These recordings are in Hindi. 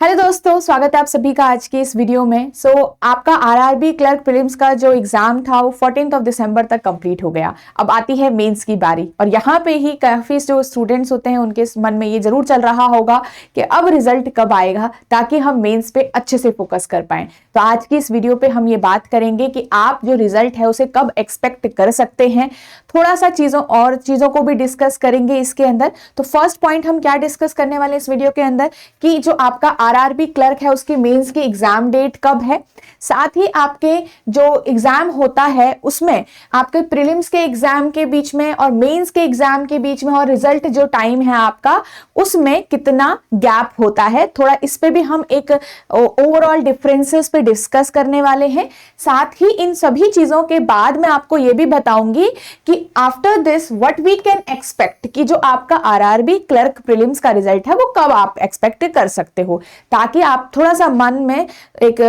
हेलो दोस्तों, स्वागत है आप सभी का आज के इस वीडियो में। आपका आरआरबी क्लर्क प्रीलिम्स का जो एग्जाम था वो 14 दिसंबर तक कंप्लीट हो गया। अब आती है मेंस की बारी और यहाँ पे ही काफी जो स्टूडेंट्स होते हैं उनके मन में ये जरूर चल रहा होगा कि अब रिजल्ट कब आएगा ताकि हम मेंस पे अच्छे से फोकस कर पाए। तो आज की इस वीडियो पे हम ये बात करेंगे कि आप जो रिजल्ट है उसे कब एक्सपेक्ट कर सकते हैं। थोड़ा सा चीजों को भी डिस्कस करेंगे इसके अंदर। तो फर्स्ट पॉइंट हम क्या डिस्कस करने वाले इस वीडियो के अंदर कि जो आपका आरआरबी क्लर्क है उसकी मेंस की एग्जाम डेट कब है, साथ ही आपके जो एग्जाम होता है उसमें आपके प्रीलिम्स के एग्जाम के बीच में और मेंस के एग्जाम के बीच में और रिजल्ट जो टाइम है आपका उसमें कितना गैप होता है। थोड़ा इस पे भी हम एक ओवरऑल डिफरेंसेस पे डिस्कस करने वाले हैं। साथ ही इन सभी चीजों के बाद मैं आपको ये भी बताऊंगी कि after this what we can expect कि जो आपका आरआरबी क्लर्क प्रीलिम्स का रिजल्ट है वो कब आप एक्सपेक्ट कर सकते हो, ताकि आप थोड़ा सा मन में एक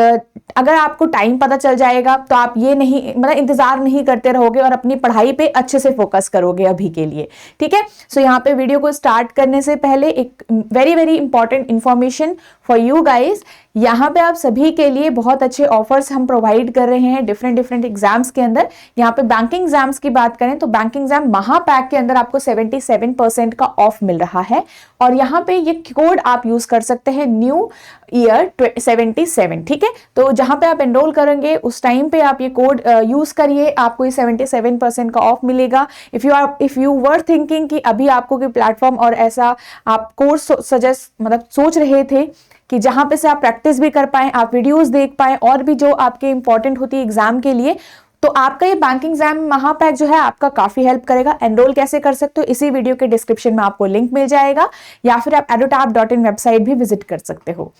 अगर आपको टाइम पता चल जाएगा तो आप ये नहीं मतलब इंतजार नहीं करते रहोगे और अपनी पढ़ाई पे अच्छे से फोकस करोगे अभी के लिए। ठीक है, सो यहाँ पे वीडियो को स्टार्ट करने से पहले एक very very important information for you guys. यहाँ पे आप सभी के लिए बहुत अच्छे ऑफर्स हम प्रोवाइड कर रहे हैं डिफरेंट एग्जाम्स के अंदर। यहाँ पे बैंकिंग एग्जाम्स की बात करें तो बैंकिंग एग्जाम महापैक के अंदर आपको 77% का ऑफ मिल रहा है और यहाँ पे ये कोड आप यूज कर सकते हैं न्यू ईयर 77। ठीक है, तो जहां पे आप एनरोल करेंगे उस टाइम पे आप ये कोड यूज करिए, आपको ये 77% का ऑफ मिलेगा। इफ यू वर थिंकिंग कि अभी आपको कोई प्लेटफॉर्म और ऐसा आप कोर्स सजेस्ट मतलब सोच रहे थे कि जहां पे से आप प्रैक्टिस भी कर पाए, आप वीडियोस देख पाए और भी जो आपके इंपॉर्टेंट होती है एग्जाम के लिए, तो आपका ये बैंकिंग एग्जाम महापैक जो है आपका काफी हेल्प करेगा। एनरोल कैसे कर सकते हो इसी वीडियो के डिस्क्रिप्शन में आपको लिंक मिल जाएगा या फिर आप edutap.in वेबसाइट भी विजिट कर सकते हो।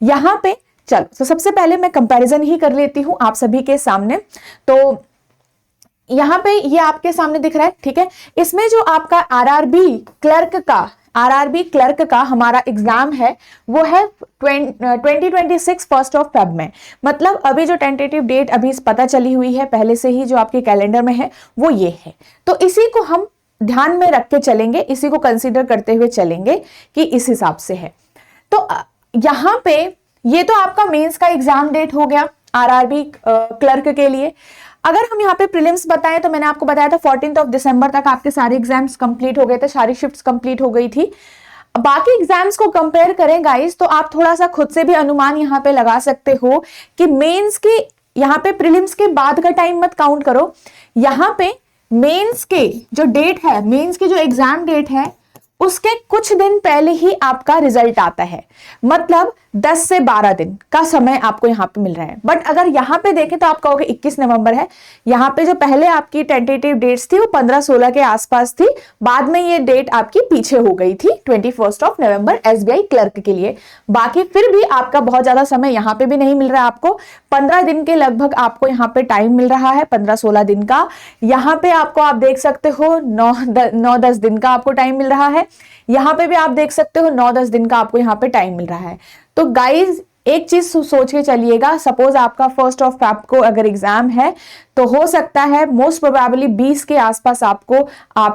यहाँ पे चलो तो सबसे पहले मैं कंपैरिजन ही कर लेती हूं आप सभी के सामने। तो यहाँ पे ये आपके सामने दिख रहा है। ठीक है, इसमें जो आपका आरआरबी क्लर्क का हमारा एग्जाम है वो है 2026 1 फेब में। मतलब अभी जो टेंटेटिव डेट अभी पता चली हुई है पहले से ही जो आपके कैलेंडर में है वो ये है। तो इसी को हम ध्यान में रख के चलेंगे, इसी को कंसीडर करते हुए चलेंगे कि इस हिसाब से है। तो यहाँ पे ये तो आपका मेंस का एग्जाम डेट हो गया आरआरबी क्लर्क के लिए। अगर हम यहाँ पे प्रीलिम्स बताएं तो मैंने आपको बताया था 14 दिसंबर तक आपके सारे एग्जाम्स कंप्लीट हो गए थे, सारी शिफ्ट्स कंप्लीट हो गई थी। बाकी एग्जाम्स को कंपेयर करें गाइस तो आप थोड़ा सा खुद से भी अनुमान यहाँ पे लगा सकते हो कि मेंस के यहाँ पे प्रीलिम्स के बाद का टाइम मत काउंट करो। यहाँ पे मेंस के जो डेट है, मेंस की जो एग्जाम डेट है उसके कुछ दिन पहले ही आपका रिजल्ट आता है। मतलब 10 से 12 दिन का समय आपको यहाँ पे मिल रहा है। बट अगर यहाँ पे देखें तो आप कहोगे 21 नवंबर है। यहाँ पे जो पहले आपकी टेंटेटिव डेट्स थी वो 15-16 के आसपास थी, बाद में ये डेट आपकी पीछे हो गई थी 21 नवंबर एसबीआई क्लर्क के लिए। बाकी फिर भी आपका बहुत ज्यादा समय यहाँ पे भी नहीं मिल रहा है आपको। 15 दिन के लगभग आपको यहाँ पे टाइम मिल रहा है, 15-16 दिन का। यहाँ पे आपको आप देख सकते हो 9-10 दिन का आपको टाइम मिल रहा है। यहाँ पे भी आप देख सकते हो 9-10 दिन का आपको यहाँ पे टाइम मिल रहा है। तो गाइज एक चीज सोच के चलिएगा, सपोज आपका 1 फेब को अगर एग्जाम है तो हो सकता है मोस्ट प्रोबेबली 20 के आसपास आपको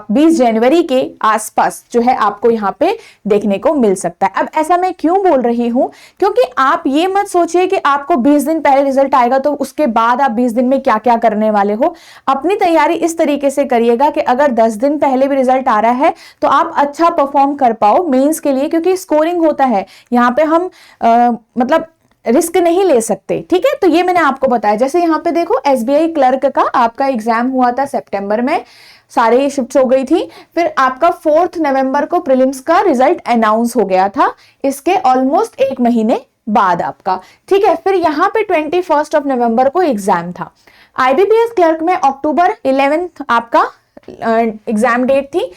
20 जनवरी के आसपास जो है आपको यहाँ पे देखने को मिल सकता है। अब ऐसा मैं क्यों बोल रही हूं, क्योंकि आप ये मत सोचिए कि आपको 20 दिन पहले रिजल्ट आएगा तो उसके बाद आप 20 दिन में क्या क्या करने वाले हो। अपनी तैयारी इस तरीके से करिएगा कि अगर 10 दिन पहले भी रिजल्ट आ रहा है तो आप अच्छा परफॉर्म कर पाओ मेंस के लिए, क्योंकि स्कोरिंग होता है यहाँ पे हम मतलब रिस्क नहीं ले सकते। ठीक है, तो ये मैंने आपको बताया। जैसे यहाँ पे देखो एसबीआई क्लर्क का आपका एग्जाम हुआ था सितंबर में, सारे शिफ्ट्स हो गई थी। फिर आपका 4 नवंबर को प्रीलिम्स का रिजल्ट अनाउंस हो गया था, इसके ऑलमोस्ट 1 महीने बाद आपका। ठीक है, फिर यहाँ पे 21 नवंबर को एग्जाम था। आईबीपीएस क्लर्क में अक्टूबर 11 आपका एग्जाम डेट थी।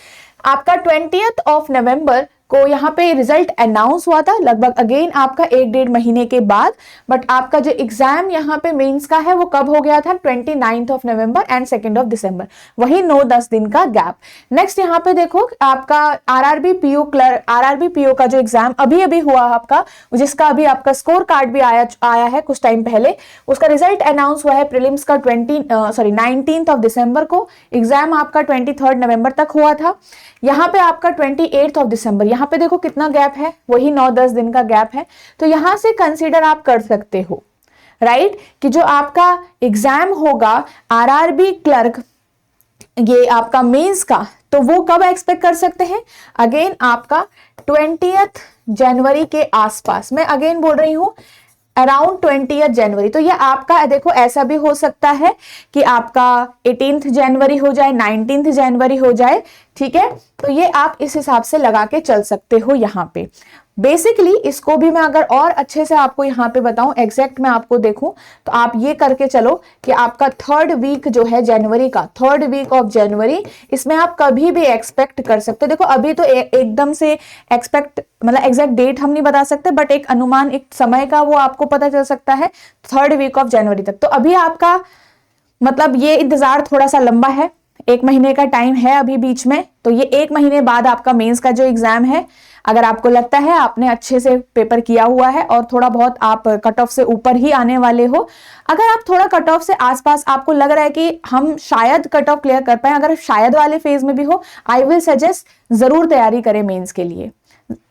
आपका 20 नवंबर को यहाँ पे रिजल्ट अनाउंस हुआ था, लगभग अगेन आपका 1-1.5 महीने के बाद। बट आपका जो एग्जाम यहाँ पे मेंस का है वो कब हो गया था 29 नवंबर एंड 2 दिसंबर, वही 9-10 दिन का गैप। नेक्स्ट यहाँ पे देखो आपका आरआरबी पीओ का जो एग्जाम अभी हुआ आपका, जिसका अभी आपका स्कोर कार्ड भी आया है कुछ टाइम पहले, उसका रिजल्ट अनाउंस हुआ है प्रीलिम्स का 19 दिसंबर को। एग्जाम आपका 23 नवंबर तक हुआ था। यहाँ पे आपका 28 दिसंबर यहाँ पे देखो कितना गैप है, वही 9-10 दिन का गैप है। तो यहाँ से कंसीडर आप कर सकते हो राइट कि जो आपका एग्जाम होगा आरआरबी क्लर्क, ये आपका मेंस का, तो वो कब एक्सपेक्ट कर सकते हैं? अगेन आपका 20th जनवरी के आसपास। मैं अगेन बोल रही हूं अराउंड 20th जनवरी। तो ये आपका देखो ऐसा भी हो सकता है कि आपका 18th जनवरी हो जाए, 19th जनवरी हो जाए, ठीक है। तो ये आप इस हिसाब से लगा के चल सकते हो यहाँ पे। बेसिकली इसको भी मैं अगर और अच्छे से आपको यहाँ पे बताऊं, एग्जैक्ट मैं आपको देखूं, तो आप ये करके चलो कि आपका 3rd वीक जो है जनवरी का, 3rd वीक ऑफ जनवरी, इसमें आप कभी भी एक्सपेक्ट कर सकते हो। देखो अभी तो एकदम से एक्सपेक्ट मतलब एग्जैक्ट डेट हम नहीं बता सकते, बट एक अनुमान, एक समय का वो आपको पता चल सकता है 3rd वीक ऑफ जनवरी तक। तो अभी आपका मतलब ये इंतजार थोड़ा सा लंबा है, 1 महीने का टाइम है अभी बीच में। तो ये 1 महीने बाद आपका मेंस का जो एग्जाम है, अगर आपको लगता है आपने अच्छे से पेपर किया हुआ है और थोड़ा बहुत आप कट ऑफ से ऊपर ही आने वाले हो, अगर आप थोड़ा कट ऑफ से आसपास आपको लग रहा है कि हम शायद कट ऑफ क्लियर कर पाए, अगर शायद वाले फेज में भी हो, आई विल सजेस्ट जरूर तैयारी करें मेंस के लिए।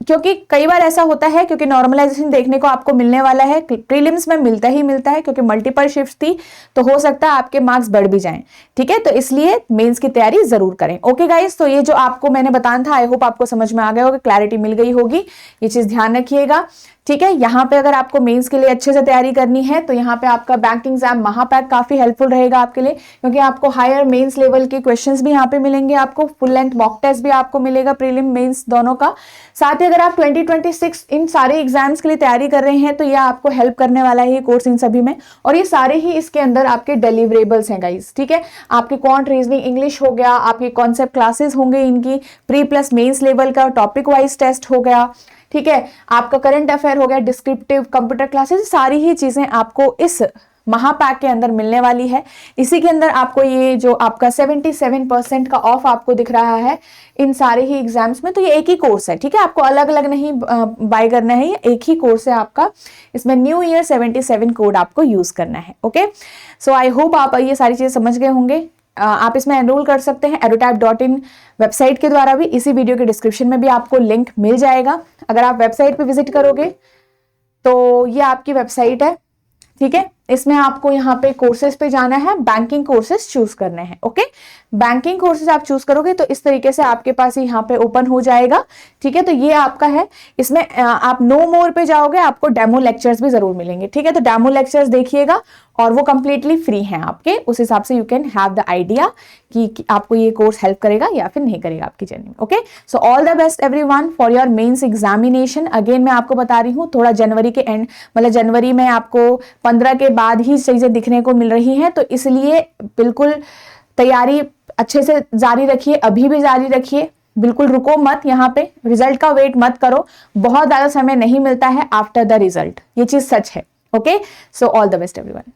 क्योंकि कई बार ऐसा होता है, क्योंकि नॉर्मलाइजेशन देखने को आपको मिलने वाला है, प्रीलिम्स में मिलता ही मिलता है, क्योंकि मल्टीपल शिफ्ट थी, तो हो सकता है आपके मार्क्स बढ़ भी जाएं, ठीक है। तो इसलिए मेंस की तैयारी जरूर करें। ओके गाइस, तो ये जो आपको मैंने बताना था, आई होप आपको समझ में आ गया होगा, क्लैरिटी मिल गई होगी, ये चीज ध्यान रखिएगा, ठीक है। यहाँ पे अगर आपको मेंस के लिए अच्छे से तैयारी करनी है तो यहाँ पे आपका बैंकिंग एग्जाम महापैक काफी हेल्पफुल रहेगा आपके लिए, क्योंकि आपको हायर मेंस लेवल के क्वेश्चंस भी यहाँ पे मिलेंगे, आपको फुल लेंथ मॉक टेस्ट भी आपको मिलेगा, प्रीलिम मेंस दोनों का। साथ ही अगर आप 2026 इन सारे एग्जाम्स के लिए तैयारी कर रहे हैं तो यह आपको हेल्प करने वाला है ये कोर्स इन सभी में, और ये सारे ही इसके अंदर आपके डिलीवरेबल्स हैं गाइस, ठीक है। आपके क्वांट, रीजनिंग, इंग्लिश हो गया, आपके कॉन्सेप्ट क्लासेस होंगे, इनकी प्री प्लस मेंस लेवल का टॉपिक वाइज टेस्ट हो गया, ठीक है। आपका करंट अफेयर हो गया, डिस्क्रिप्टिव, कंप्यूटर क्लासेस, सारी ही चीजें आपको इस महापैक के अंदर मिलने वाली है। इसी के अंदर आपको ये जो आपका 77% का ऑफ आपको दिख रहा है इन सारे ही एग्जाम्स में, तो ये एक ही कोर्स है, ठीक है। आपको अलग अलग नहीं बाय करना है, ये एक ही कोर्स है आपका। इसमें न्यू ईयर 77 कोड आपको यूज करना है। ओके, सो आई होप आप ये सारी चीजें समझ गए होंगे। आप इसमें एनरोल कर सकते हैं edutype.in वेबसाइट के द्वारा भी, इसी वीडियो के डिस्क्रिप्शन में भी आपको लिंक मिल जाएगा। अगर आप वेबसाइट पे विजिट करोगे तो ये आपकी वेबसाइट है, ठीक है। इसमें आपको यहाँ पे कोर्सेज पे जाना है, बैंकिंग कोर्सेज चूज करने हैं। ओके, बैंकिंग कोर्सेज आप चूज करोगे तो इस तरीके से आपके पास यहाँ पे ओपन हो जाएगा, ठीक है। तो ये आपका है, इसमें आप नो मोर पे जाओगे, आपको डेमो लेक्चर्स भी जरूर मिलेंगे, ठीक है। तो डेमो लेक्चर्स देखिएगा और वो कंप्लीटली फ्री हैं आपके, उस हिसाब से you can have the idea कि आपको ये कोर्स हेल्प करेगा या फिर नहीं करेगा आपकी जर्नी में। Okay, so all the best everyone for your mains examination. Again मैं आपको बता रही हूँ, थोड़ा जनवरी के एंड मतलब जनवरी में आपको 15 के बाद ही चीजें दिखने को मिल रही हैं, तो इसलिए बिल्कुल तैयारी अच्छे से जारी रखिए, अभी भी जारी रखिए, बिल्कुल रुको मत, यहाँ पे रिजल्ट का वेट मत करो, बहुत ज्यादा समय नहीं मिलता है आफ्टर द रिजल्ट, ये चीज सच है। Okay, so all the best everyone.